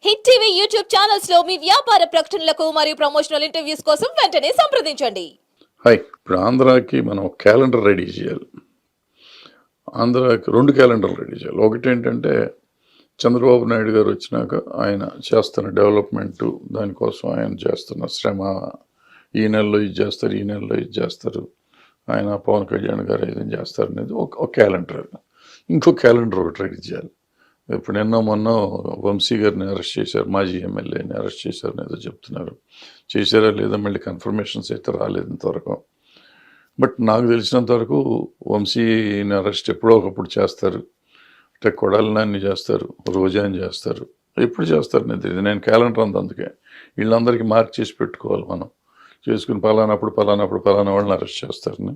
Hit TV YouTube channels లో మీ వ్యాపార ప్రకటనలకు మరియు ప్రమోషనల్ ఇంటర్వ్యూస్ కోసం వెంటనే సంప్రదించండి. హాయ్, ఇప్పుడు ఆంధ్రాకి మనం క్యాలెండర్ రెడీ చేయాలి. ఆంధ్రాకి 2 క్యాలెండర్లు రెడీ చేయాలి. ఒకటి ఏంటంటే చంద్రబాబు నాయుడు గారు వచ్చినాక ఆయన చేస్తున్న డెవలప్మెంట్, దానికోసం ఆయన చేస్తున్న శ్రమ, ఈ నెలలో ఇది చేస్తారు, ఈ నెలలో ఇది చేస్తారు, ఆయన పవన్ కళ్యాణ్ గారు ఏదైనా చేస్తారు అనేది ఒక క్యాలెండర్. ఇంకో క్యాలెండర్ ఒకటి రెడీ చేయాలి. ఇప్పుడు మొన్న వంశీ గారిని అరెస్ట్ చేశారు, మాజీ ఎమ్మెల్యేని అరెస్ట్ చేశారని ఏదో చెప్తున్నారు. చేశారా లేదా మళ్ళీ కన్ఫర్మేషన్స్ అయితే రాలేదు ఇంతవరకు. బట్ నాకు తెలిసినంత వరకు వంశీని అరెస్ట్ ఎప్పుడో ఒకప్పుడు చేస్తారు. అంటే కొడాలి నాన్ని చేస్తారు, రోజాని చేస్తారు, ఎప్పుడు చేస్తారు అనేది తెలియదు. నేను క్యాలెండర్ అంత అందుకే వీళ్ళందరికీ మార్క్ చేసి పెట్టుకోవాలి. మనం చేసుకుని పలానప్పుడు పలానా వాళ్ళని అరెస్ట్ చేస్తారని.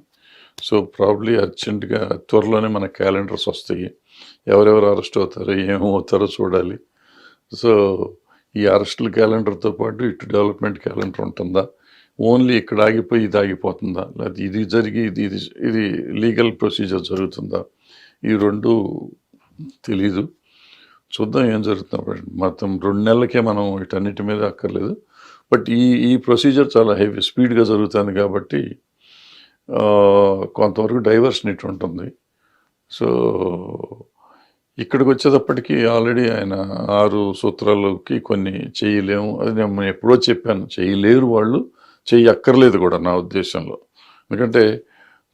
సో ప్రాబ్లీ అర్జెంటుగా త్వరలోనే మన క్యాలెండర్స్ వస్తాయి. ఎవరెవరు అరెస్ట్ అవుతారో ఏమవుతారో చూడాలి. సో ఈ అరెస్టుల క్యాలెండర్తో పాటు ఇటు డెవలప్మెంట్ క్యాలెండర్ ఉంటుందా, ఓన్లీ ఇక్కడ ఆగిపోయి ఇది ఆగిపోతుందా, లేకపోతే ఇది జరిగి ఇది లీగల్ ప్రొసీజర్ జరుగుతుందా, ఈ రెండు తెలీదు. చూద్దాం ఏం జరుగుతుందో. మొత్తం 2 నెలలకే మనం వీటన్నిటి మీద అక్కర్లేదు. బట్ ఈ ప్రొసీజర్ చాలా హెవీ స్పీడ్గా జరుగుతుంది కాబట్టి కొంతవరకు డైవర్సిటీ ఉంటుంది. సో ఇక్కడికి వచ్చేటప్పటికి ఆల్రెడీ ఆయన 6 సూత్రాలకి కొన్ని చేయలేము, అది నేను ఎప్పుడో చెప్పాను. చేయలేరు వాళ్ళు, చెయ్యక్కర్లేదు కూడా నా ఉద్దేశంలో. ఎందుకంటే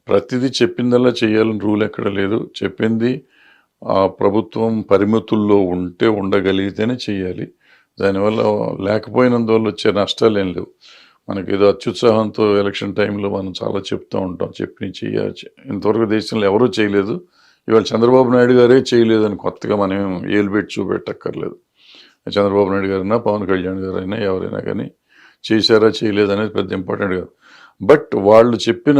ప్రతిదీ చెప్పిందల్లా చేయాలని రూల్ ఎక్కడ లేదు. చెప్పింది ఆ ప్రభుత్వం పరిమితుల్లో ఉండగలిగితేనే చేయాలి. దానివల్ల లేకపోయినందువల్ల వచ్చే నష్టాలు ఏం లేవు. మనకి ఏదో అత్యుత్సాహంతో ఎలక్షన్ టైంలో మనం చాలా చెప్తూ ఉంటాం, చేయవచ్చు. ఇంతవరకు దేశంలో ఎవరూ చేయలేదు. ఇవాళ చంద్రబాబు నాయుడు గారే చేయలేదని కొత్తగా మనం ఏలుబెట్టి చూపెట్టక్కర్లేదు. చంద్రబాబు నాయుడు గారైనా పవన్ కళ్యాణ్ గారైనా ఎవరైనా కానీ చేశారా చేయలేదనేది పెద్ద ఇంపార్టెంట్ కాదు. బట్ వాళ్ళు చెప్పిన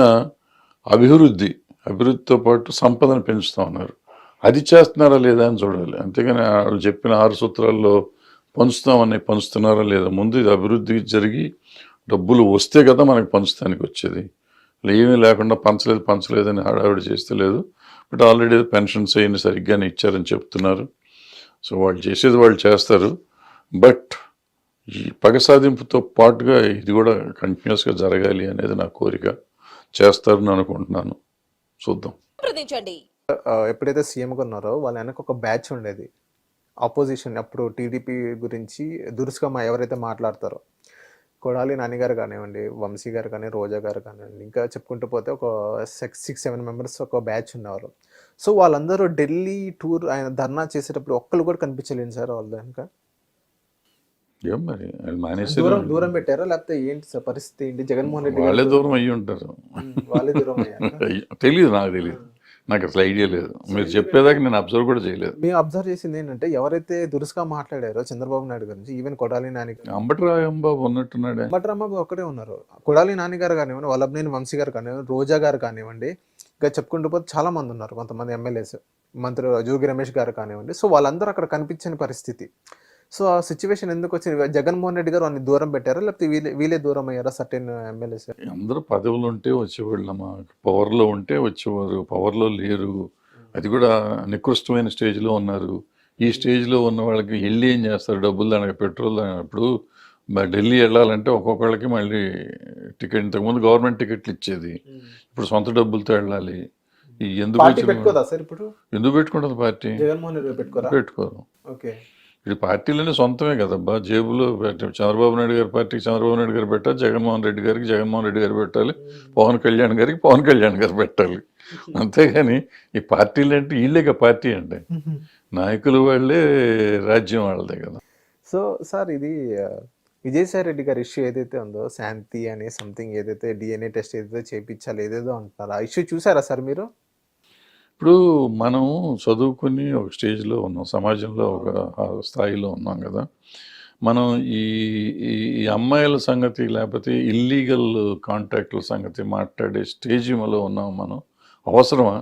అభివృద్ధితో పాటు సంపదను పెంచుతూ ఉన్నారు. అది చేస్తున్నారా లేదా అని చూడాలి. అంతేగాని వాళ్ళు చెప్పిన 6 సూత్రాల్లో పంచుతున్నారా లేదా. ముందు ఇది అభివృద్ధి జరిగి డబ్బులు వస్తే కదా మనకి పంచుతానికి వచ్చేది. ఏమీ లేకుండా పంచలేదని హడావిడి చేస్తే లేదు. బట్ ఆల్రెడీ పెన్షన్స్ అయినా సరిగ్గానే ఇచ్చారని చెప్తున్నారు. సో వాళ్ళు చేసేది వాళ్ళు చేస్తారు. బట్ ఈ పగ సాధింపుతో పాటుగా ఇది కూడా కంటిన్యూస్గా జరగాలి అనేది నా కోరిక. చేస్తారని అనుకుంటున్నాను. చూద్దాం. ఎప్పుడైతే సీఎంగా ఉన్నారో వాళ్ళ వెనక ఒక బ్యాచ్ ఉండేది ఆపోజిషన్. అప్పుడు టీడీపీ గురించి దురుసుగా ఎవరైతే మాట్లాడతారో, కొడాలి నాన్నగారు కానివ్వండి, వంశీ గారు కానీ, రోజా గారు కానివ్వండి, ఇంకా చెప్పుకుంటూ పోతే ఒక 6-7 మెంబర్స్ ఒక బ్యాచ్ ఉన్నవారు. సో వాళ్ళందరూ ఢిల్లీ టూర్ ఆయన ధర్నా చేసేటప్పుడు ఒక్కరు కూడా కనిపించలేదు సార్. వాళ్ళ ఇంకా దూరం పెట్టారా లేకపోతే ఏంటి సార్ పరిస్థితి ఏంటి? జగన్మోహన్ రెడ్డి వాళ్ళే దూరం అయ్యి ఉంటారు. వాళ్ళే దూరం అయ్యారు. తెలియదు, నాకు తెలియదు, నాకు అసలు ఐడియా లేదు. మీరు చెప్పేదాకా నేను అబ్జర్వ్ కూడా చేయలేదు. మేము అబ్జర్వ్ చేసింది ఏంటంటే ఎవరైతే దురుసుగా మాట్లాడారో చంద్రబాబు నాయుడు గురించి, ఈవెన్ కొడాలి నాని, అంబటి రాంబాబు ఉన్నట్టున్నాడు. అంబటి రాంబాబు ఒక్కడే ఉన్నారు. కొడాలి నాని గారు కానివ్వండి, వల్లభనేని వంశీ గారు కానివ్వండి, రోజా గారు కానివ్వండి, ఇంకా చెప్పుకుంటూ పోతే చాలా మంది ఉన్నారు. కొంతమంది ఎమ్మెల్యేస్, మంత్రి జోగి రమేష్ గారు కానివ్వండి. సో వాళ్ళందరూ అక్కడ కనిపించని పరిస్థితి. సో ఆ సిచ్యువేషన్ ఎందుకు వచ్చింది? జగన్మోహన్ రెడ్డి గారు అన్ని దూరం పెట్టారా లేకపోతే వీళ్ళే దూరం అయ్యారా సర్టెన్ ఎమ్మెల్యేస్? అందరూ పదవులు ఉంటే వచ్చేవాళ్ళమ్మా, పవర్లో ఉంటే వచ్చేవారు. పవర్లో లేరు, అది కూడా నికృష్టమైన స్టేజ్లో ఉన్నారు. ఈ స్టేజ్లో ఉన్న వాళ్ళకి వెళ్ళి ఏం చేస్తారు? డబ్బులు దానికి పెట్రోల్ దానిప్పుడు ఢిల్లీ వెళ్ళాలంటే ఒక్కొక్కళ్ళకి మళ్ళీ టికెట్, ఇంతకుముందు గవర్నమెంట్ టికెట్లు ఇచ్చేది, ఇప్పుడు సొంత డబ్బులతో వెళ్ళాలి. ఎందుకు పెట్టుకుంటుంది పార్టీ? పెట్టుకోరు. ఇది పార్టీలోనే సొంతమే కదబ్బా, జేబులో చంద్రబాబు నాయుడు గారి పార్టీకి చంద్రబాబు నాయుడు గారు పెట్టాలి, జగన్మోహన్ రెడ్డి గారు పెట్టాలి, పవన్ కళ్యాణ్ గారు పెట్టాలి. అంతేగాని ఈ పార్టీలు అంటే వీళ్ళేగా పార్టీ అంటే నాయకులు వాళ్ళే, రాజ్యం వాళ్ళదే కదా. సో సార్ ఇది విజయసాయి రెడ్డి గారి ఇష్యూ ఏదైతే ఉందో, శాంతి అనే సంథింగ్ ఏదైతే డిఎన్ఏ టెస్ట్ ఏదైతే చేయించాలి ఏదేదో అంటున్నారు, ఆ ఇష్యూ చూసారా సార్ మీరు? ఇప్పుడు మనం చదువుకుని ఒక స్టేజ్లో ఉన్నాం, సమాజంలో ఒక స్థాయిలో ఉన్నాం కదా. మనం ఈ అమ్మాయిల సంగతి లేకపోతే ఇల్లీగల్ కాంటాక్ట్ల సంగతి మాట్లాడే స్టేజ్లో ఉన్నాం మనం. అవసరమా?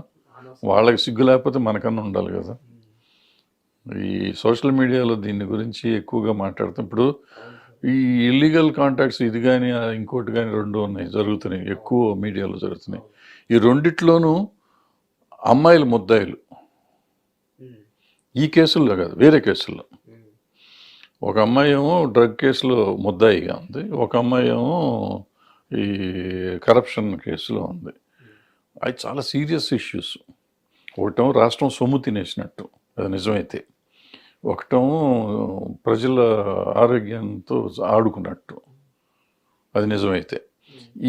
వాళ్ళకి సిగ్గు లేకపోతే మనకన్నా ఉండాలి కదా. ఈ సోషల్ మీడియాలో దీని గురించి ఎక్కువగా మాట్లాడుతాం. ఇప్పుడు ఈ ఇల్లీగల్ కాంటాక్ట్స్ ఇది కానీ ఇంకోటి కానీ 2 ఉన్నాయి, జరుగుతున్నాయి, ఎక్కువ మీడియాలో జరుగుతున్నాయి. ఈ రెండిట్లోనూ అమ్మాయిలు ముద్దాయిలు. ఈ కేసుల్లో కాదు, వేరే కేసుల్లో. ఒక అమ్మాయి ఏమో డ్రగ్ కేసులో ముద్దాయిగా ఉంది, ఒక అమ్మాయి ఏమో ఈ కరప్షన్ కేసులో ఉంది. అవి చాలా సీరియస్ ఇష్యూస్. ఒకటేమో రాష్ట్రం సొమ్ము తినేసినట్టు, అది నిజమైతే. ఒకటేమో ప్రజల ఆరోగ్యంతో ఆడుకున్నట్టు, అది నిజమైతే.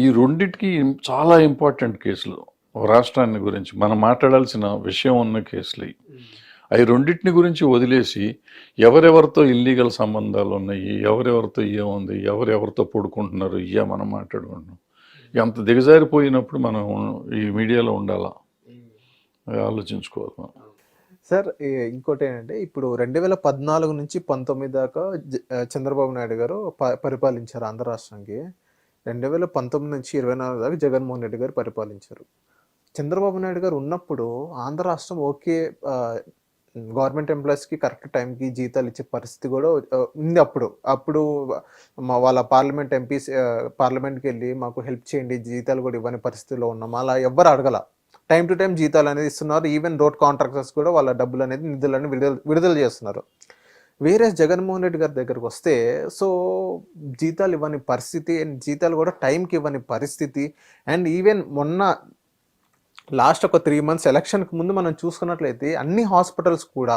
ఈ రెండిటికి చాలా ఇంపార్టెంట్ కేసులు రాష్ట్రాన్ని గురించి మనం మాట్లాడాల్సిన విషయం ఉన్న కేసులు. అవి రెండింటిని గురించి వదిలేసి ఎవరెవరితో ఇల్లీగల్ సంబంధాలు ఉన్నాయి, ఎవరెవరితో ఏముంది, ఎవరెవరితో పడుకుంటున్నారు, ఇయ్యా మనం మాట్లాడుకుంటున్నాం. ఎంత దిగజారిపోయినప్పుడు మనం ఈ మీడియాలో ఉండాలా, అది ఆలోచించుకోవాలి మనం. సార్ ఇంకోటి ఏంటంటే ఇప్పుడు 2014 నుంచి 19 దాకా చంద్రబాబు నాయుడు గారు పరిపాలించారు ఆంధ్ర రాష్ట్రానికి. 2019 నుంచి 24 దాకా జగన్మోహన్ రెడ్డి గారు పరిపాలించారు. చంద్రబాబు నాయుడు గారు ఉన్నప్పుడు ఆంధ్ర రాష్ట్రం ఓకే, గవర్నమెంట్ ఎంప్లాయీస్కి కరెక్ట్ టైంకి జీతాలు ఇచ్చే పరిస్థితి కూడా ఉంది. అప్పుడు వాళ్ళ పార్లమెంట్ ఎంపీస్ పార్లమెంట్కి వెళ్ళి మాకు హెల్ప్ చేయండి, జీతాలు కూడా ఇవ్వని పరిస్థితిలో ఉన్నాం. అలా ఎవ్వరు అడగల. టైం టు టైం జీతాలు అనేది ఇస్తున్నారు. ఈవెన్ రోడ్ కాంట్రాక్టర్స్ కూడా వాళ్ళ డబ్బులు అనేది నిధులను విడుదల చేస్తున్నారు. వేరే జగన్మోహన్ రెడ్డి గారి దగ్గరకు వస్తే సో జీతాలు ఇవ్వని పరిస్థితి, అండ్ జీతాలు కూడా టైంకి ఇవ్వని పరిస్థితి. అండ్ ఈవెన్ మొన్న లాస్ట్ ఒక 3 months ఎలక్షన్కి ముందు మనం చూసుకున్నట్లయితే అన్ని హాస్పిటల్స్ కూడా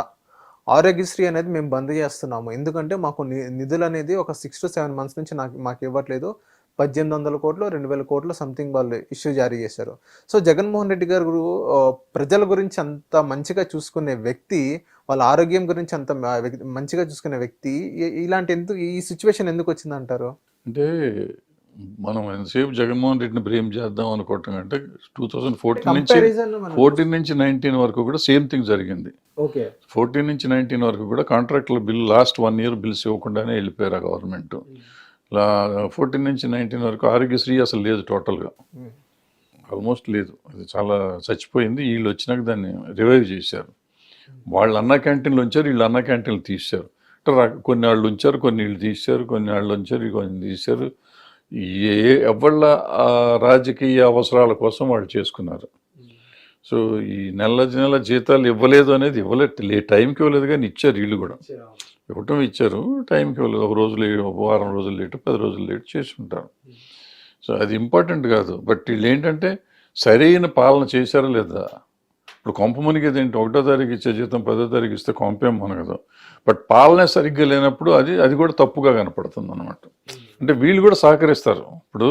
ఆరోగ్యశ్రీ అనేది మేము బంద్ చేస్తున్నాము, ఎందుకంటే మాకు నిధులు అనేది ఒక 6 to 7 months నుంచి మాకు ఇవ్వట్లేదు. 1800 కోట్లు 2000 కోట్లు సంథింగ్ వాళ్ళు ఇష్యూ జారీ చేశారు. సో జగన్మోహన్ రెడ్డి గారు ప్రజల గురించి అంత మంచిగా చూసుకునే వ్యక్తి, వాళ్ళ ఆరోగ్యం గురించి అంత మంచిగా చూసుకునే వ్యక్తి, ఇలాంటి ఈ సిచ్యువేషన్ ఎందుకు వచ్చిందంటారు? అంటే మనం ఎంతసేపు జగన్మోహన్ రెడ్డిని బ్లేమ్ చేద్దాం అనుకోవటం అంటే 2014 నుంచి 19 వరకు కూడా సేమ్ థింగ్ జరిగింది. 14 నుంచి 19 వరకు కూడా కాంట్రాక్టుల బిల్ లాస్ట్ 1 year బిల్స్ ఇవ్వకుండానే వెళ్ళిపోయారు ఆ గవర్నమెంట్. 14 నుంచి 19 వరకు ఆరోగ్యశ్రీ అసలు లేదు, టోటల్గా ఆల్మోస్ట్ లేదు, అది చాలా చచ్చిపోయింది. వీళ్ళు వచ్చినాక దాన్ని రివైవ్ చేశారు. వాళ్ళు అన్న క్యాంటీన్లు ఉంచారు, వీళ్ళు అన్న క్యాంటీన్లు తీశారు. కొన్ని వాళ్ళు ఉంచారు, కొన్ని వీళ్ళు తీశారు, కొన్ని వాళ్ళు ఉంచారు, కొన్ని తీశారు. ఎవళ్ళ రాజకీయ అవసరాల కోసం వాళ్ళు చేసుకున్నారు. సో ఈ నెల జీతాలు ఇవ్వలేదు అనేది టైంకి ఇవ్వలేదు, కానీ ఇచ్చారు. వీళ్ళు కూడా ఇవ్వటం ఇచ్చారు, టైంకి ఇవ్వలేదు. ఒక రోజు లేట్, వారం రోజులు లేటు, 10 రోజులు లేటు చేసి ఉంటారు. సో అది ఇంపార్టెంట్ కాదు. బట్ వీళ్ళు ఏంటంటే సరైన పాలన చేశారా లేదా. ఇప్పుడు కొంప మునిగేది ఏంటి, 1వ తారీఖు ఇచ్చే జీతం 10వ తారీఖు ఇస్తే కొంపేం మనగదు. బట్ పాలనే సరిగ్గా లేనప్పుడు అది కూడా తప్పుగా కనపడుతుంది అనమాట. అంటే వీళ్ళు కూడా సహకరిస్తారు. ఇప్పుడు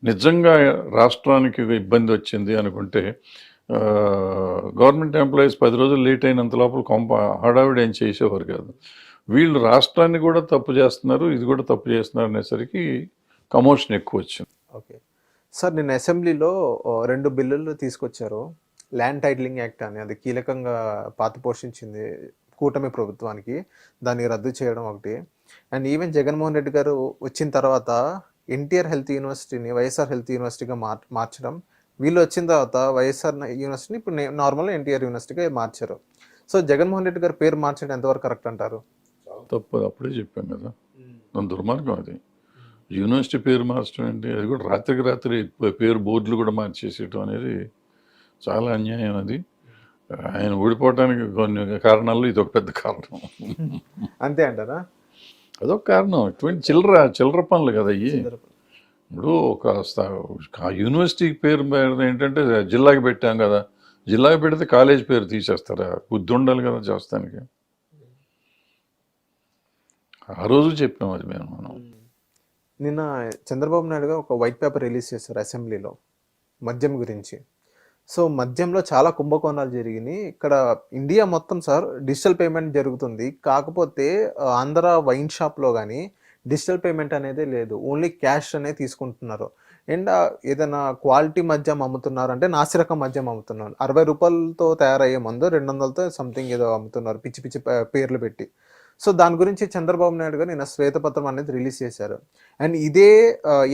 నిజంగా రాష్ట్రానికి ఇబ్బంది వచ్చింది అనుకుంటే గవర్నమెంట్ ఎంప్లాయీస్ 10 రోజులు లేట్ అయినంత లోపల కొంప హడావిడి ఏం చేసేవారు కాదు. వీళ్ళు రాష్ట్రాన్ని కూడా తప్పు చేస్తున్నారు, ఇది కూడా తప్పు చేస్తున్నారు అనేసరికి కమోషన్ ఎక్కువ వచ్చింది. ఓకే సార్, నిన్న అసెంబ్లీలో 2 బిల్లులు తీసుకొచ్చారు. ల్యాండ్ టైటిలింగ్ యాక్ట్ అని, అది కీలకంగా పాత్ర పోషించింది కూటమి ప్రభుత్వానికి, దాన్ని రద్దు చేయడం ఒకటి. అండ్ ఈవెన్ జగన్మోహన్ రెడ్డి గారు వచ్చిన తర్వాత ఎన్టీఆర్ హెల్త్ యూనివర్సిటీని వైఎస్ఆర్ హెల్త్ యూనివర్సిటీగా మార్చడం, వీళ్ళు వచ్చిన తర్వాత వైఎస్ఆర్ యూనివర్సిటీని ఇప్పుడు నార్మల్గా ఎన్టీఆర్ యూనివర్సిటీగా మార్చారు. సో జగన్మోహన్ రెడ్డి గారు పేరు మార్చడం ఎంతవరకు కరెక్ట్ అంటారు? తప్పు, అప్పుడే చెప్పాం కదా, దుర్మార్గం అది. యూనివర్సిటీ పేరు మార్చడం ఏంటి, అది కూడా రాత్రికి రాత్రి పేరు బోర్డులు కూడా మార్చేసేయటం అనేది చాలా అన్యాయం. అది ఆయన ఓడిపోవడానికి కొన్ని కారణాల్లో ఇదొక పెద్ద కారణం. అంతే అంటారా? అదొక కారణం. ఇటువంటి చిల్లర పనులు కదా అయ్యి. ఇప్పుడు ఒక యూనివర్సిటీ పేరు ఏంటంటే జిల్లాకి పెట్టాం కదా, జిల్లాకి పెడితే కాలేజ్ పేరు తీసేస్తారా? బుద్ధి ఉండాలి కదా చేస్తానికి. ఆ రోజు చెప్పాం అది మనం. నిన్న చంద్రబాబు నాయుడు గారు ఒక వైట్ పేపర్ రిలీజ్ చేశారు అసెంబ్లీలో మద్యం గురించి. సో మద్యంలో చాలా కుంభకోణాలు జరిగినాయి. ఇక్కడ ఇండియా మొత్తం సార్ డిజిటల్ పేమెంట్ జరుగుతుంది, కాకపోతే ఆంధ్ర వైన్ షాప్లో కానీ డిజిటల్ పేమెంట్ అనేది లేదు, ఓన్లీ క్యాష్ అనేది తీసుకుంటున్నారు. అండ్ ఏదైనా క్వాలిటీ మద్యం అమ్ముతున్నారు అంటే నాసిరకం మద్యం అమ్ముతున్నారు. 60 రూపాయలతో తయారయ్యే మందు 200తో సంథింగ్ ఏదో అమ్ముతున్నారు, పిచ్చి పిచ్చి పేర్లు పెట్టి. సో దాని గురించి చంద్రబాబు నాయుడు గారు నిన్న శ్వేతపత్రం అనేది రిలీజ్ చేశారు. అండ్ ఇదే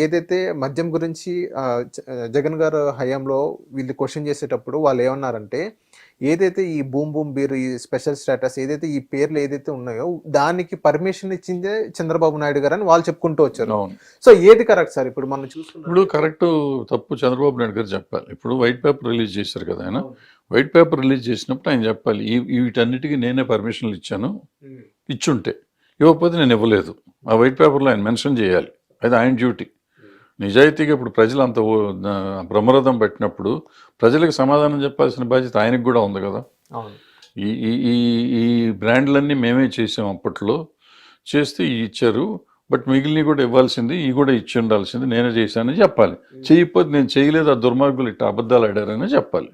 ఏదైతే మద్యం గురించి జగన్ గారు హయాంలో వీళ్ళు క్వశ్చన్ చేసేటప్పుడు వాళ్ళు ఏమన్నారంటే, ఏదైతే ఈ బూమ్ బూమ్ బీర్, ఈ స్పెషల్ స్టేటస్, ఏదైతే ఈ పేర్లు ఏదైతే ఉన్నాయో దానికి పర్మిషన్ ఇచ్చిందే చంద్రబాబు నాయుడు గారు అని వాళ్ళు చెప్పుకుంటూ వచ్చారు. సో ఏది కరెక్ట్ సార్? ఇప్పుడు మనం చూసుకున్నాం, ఇప్పుడు కరెక్ట్ తప్పు చంద్రబాబు నాయుడు గారు చెప్పాలి. ఇప్పుడు వైట్ పేపర్ రిలీజ్ చేశారు కదా ఆయన, వైట్ పేపర్ రిలీజ్ చేసినప్పుడు ఆయన చెప్పాలి, వీటన్నిటికీ నేనే పర్మిషన్లు ఇచ్చాను, ఇచ్చుంటే ఇవ్వకపోతే నేను ఇవ్వలేదు. ఆ వైట్ పేపర్లో ఆయన మెన్షన్ చేయాలి. అది ఆయన డ్యూటీ. నిజాయితీగా ఇప్పుడు ప్రజలు అంత బ్రహ్మరథం పట్టినప్పుడు ప్రజలకు సమాధానం చెప్పాల్సిన బాధ్యత ఆయనకు కూడా ఉంది కదా. అవును. ఈ ఈ ఈ ఈ బ్రాండ్లన్నీ మేమే చేసాం అప్పట్లో, చేస్తే ఇచ్చారు, బట్ మిగిలినవి కూడా ఇవ్వాల్సింది, ఈ కూడా ఇచ్చి ఉండాల్సింది నేనే చేశానని చెప్పాలి. చేయకపోతే నేను చేయలేదు, ఆ దుర్మార్గులు ఇట్లా అబద్ధాలు ఆడారని చెప్పాలి.